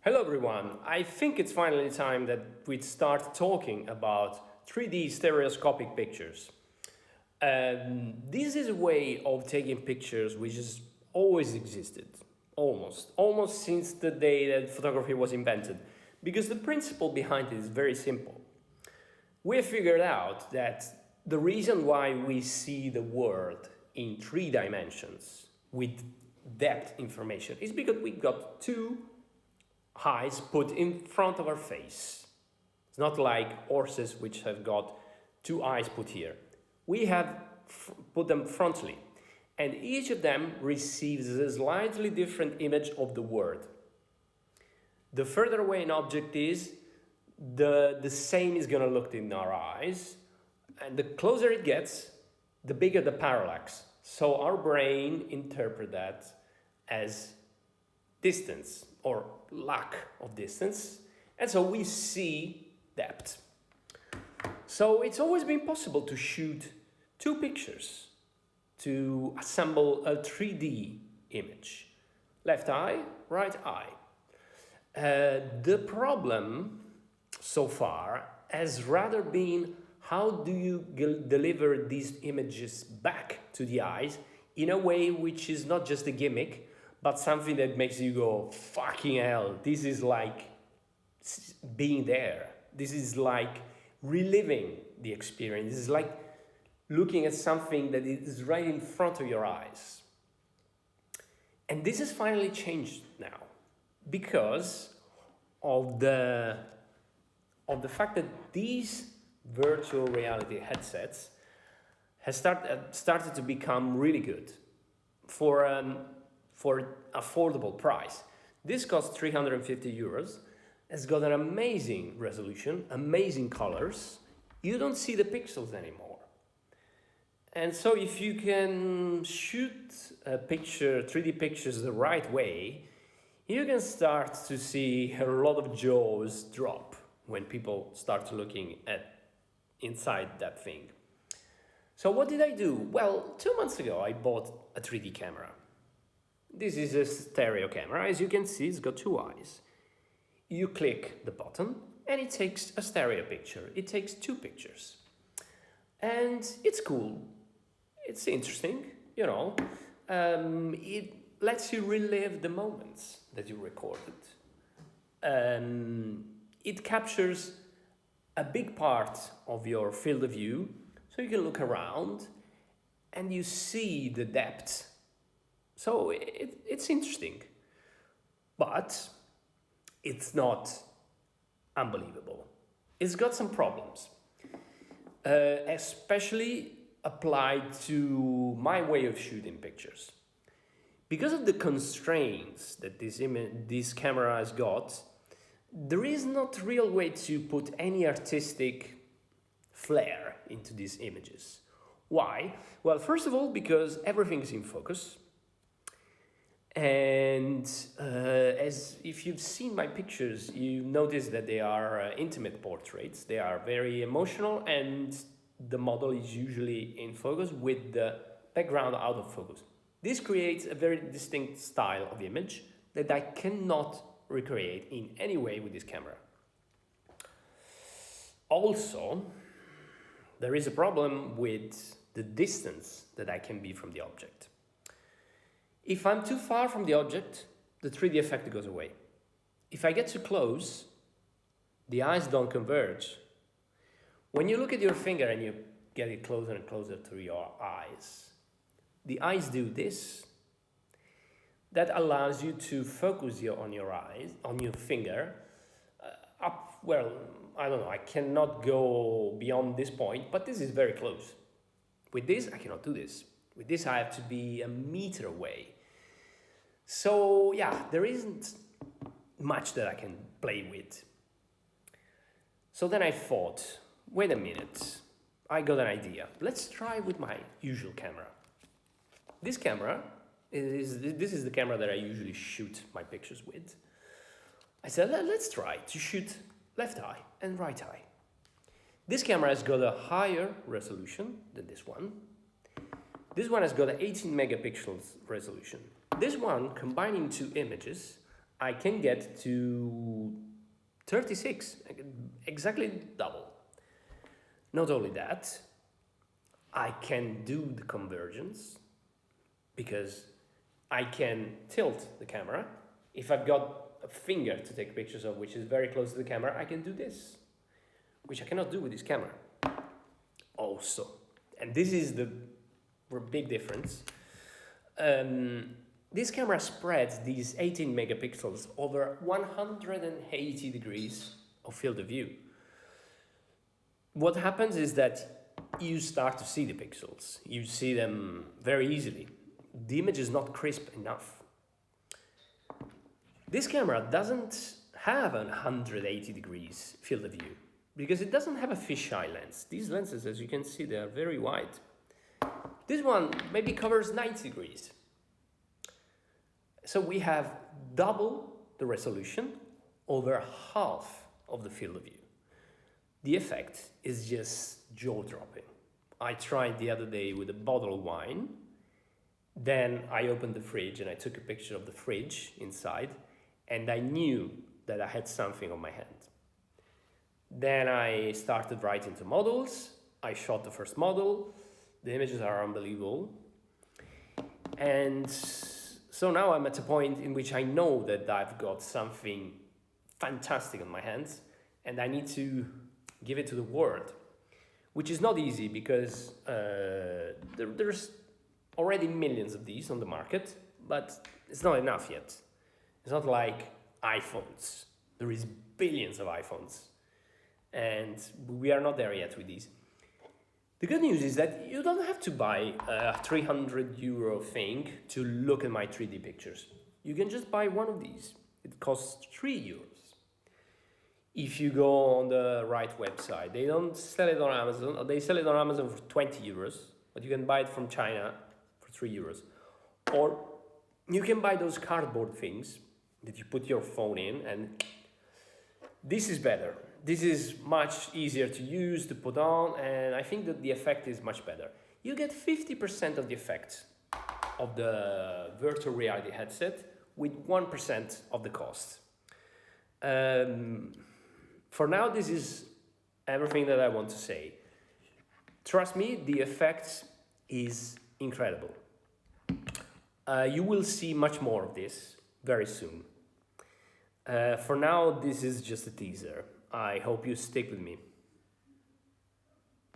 Hello everyone, I think it's finally time that we start talking about 3D stereoscopic pictures. This is a way of taking pictures which has always existed, almost since the day that photography was invented, because the principle behind it is very simple. We have figured out that the reason why we see the world in 3 dimensions with depth information is because we got two eyes put in front of our face. It's not like horses which have got two eyes put here. We have put them frontally, and each of them receives a slightly different image of the world. The further away an object is, the same is going to look in our eyes, and the closer it gets, the bigger the parallax. So our brain interprets that as distance or lack of distance, and so we see depth. So it's always been possible to shoot two pictures to assemble a 3D image. Left eye, right eye. The problem so far has rather been how do you deliver these images back to the eyes in a way which is not just a gimmick, but something that makes you go, fucking hell, this is like being there. This is like reliving the experience. This is like looking at something that is right in front of your eyes. And this has finally changed now because of the fact that these virtual reality headsets has started to become really good for affordable price. This costs 350 euros. It's got an amazing resolution, amazing colors. You don't see the pixels anymore. And so if you can shoot a picture, 3D pictures the right way, you can start to see a lot of jaws drop when people start looking at inside that thing. So what did I do? Well, 2 months ago, I bought a 3D camera. This is a stereo camera. As you can see, it's got two eyes. You click the button and it takes a stereo picture. It takes two pictures. And it's cool. It's interesting, you know. It lets you relive the moments that you recorded. It captures a big part of your field of view, so you can look around and you see the depth. So it's interesting, but it's not unbelievable. It's got some problems, especially applied to my way of shooting pictures. Because of the constraints that this camera has got, there is not a real way to put any artistic flair into these images. Why? Well, first of all, because everything is in focus. And as if you've seen my pictures, you notice that they are intimate portraits. They are very emotional, and the model is usually in focus with the background out of focus. This creates a very distinct style of image that I cannot recreate in any way with this camera. Also, there is a problem with the distance that I can be from the object. If I'm too far from the object, the 3D effect goes away. If I get too close, the eyes don't converge. When you look at your finger and you get it closer and closer to your eyes, the eyes do this. That allows you to focus on your eyes, on your finger, up, well, I don't know, I cannot go beyond this point, but this is very close. With this, I cannot do this. With this, I have to be a meter away. So yeah, there isn't much that I can play with. So then I thought, wait a minute, I got an idea. Let's try with my usual camera. This is the camera that I usually shoot my pictures with. I said, let's try to shoot left eye and right eye. This camera has got a higher resolution than this one. This one has got an 18 megapixels resolution. This one, combining two images, I can get to 36, exactly double. Not only that, I can do the convergence because I can tilt the camera. If I've got a finger to take pictures of which is very close to the camera, I can do this, which I cannot do with this camera. Also, and this is the big difference. This camera spreads these 18 megapixels over 180 degrees of field of view. What happens is that you start to see the pixels. You see them very easily. The image is not crisp enough. This camera doesn't have a 180 degrees field of view because it doesn't have a fisheye lens. These lenses, as you can see, they are very wide. This one maybe covers 90 degrees. So we have double the resolution over half of the field of view. The effect is just jaw-dropping. I tried the other day with a bottle of wine. Then I opened the fridge and I took a picture of the fridge inside, and I knew that I had something on my hand. Then I started writing to models. I shot the first model. The images are unbelievable. And so now I'm at a point in which I know that I've got something fantastic on my hands and I need to give it to the world, which is not easy because there's already millions of these on the market, but it's not enough yet. It's not like iPhones. There is billions of iPhones and we are not there yet with these. The good news is that you don't have to buy a 300 euro thing to look at my 3D pictures. You can just buy one of these. It costs 3 euros. If you go on the right website, they don't sell it on Amazon, or they sell it on Amazon for 20 euros, but you can buy it from China for 3 euros. Or you can buy those cardboard things that you put your phone in, and this is better. This is much easier to use, to put on, and I think that the effect is much better. You get 50% of the effect of the virtual reality headset with 1% of the cost. For now, this is everything that I want to say. Trust me, the effect is incredible. You will see much more of this very soon. For now, this is just a teaser. I hope you stick with me.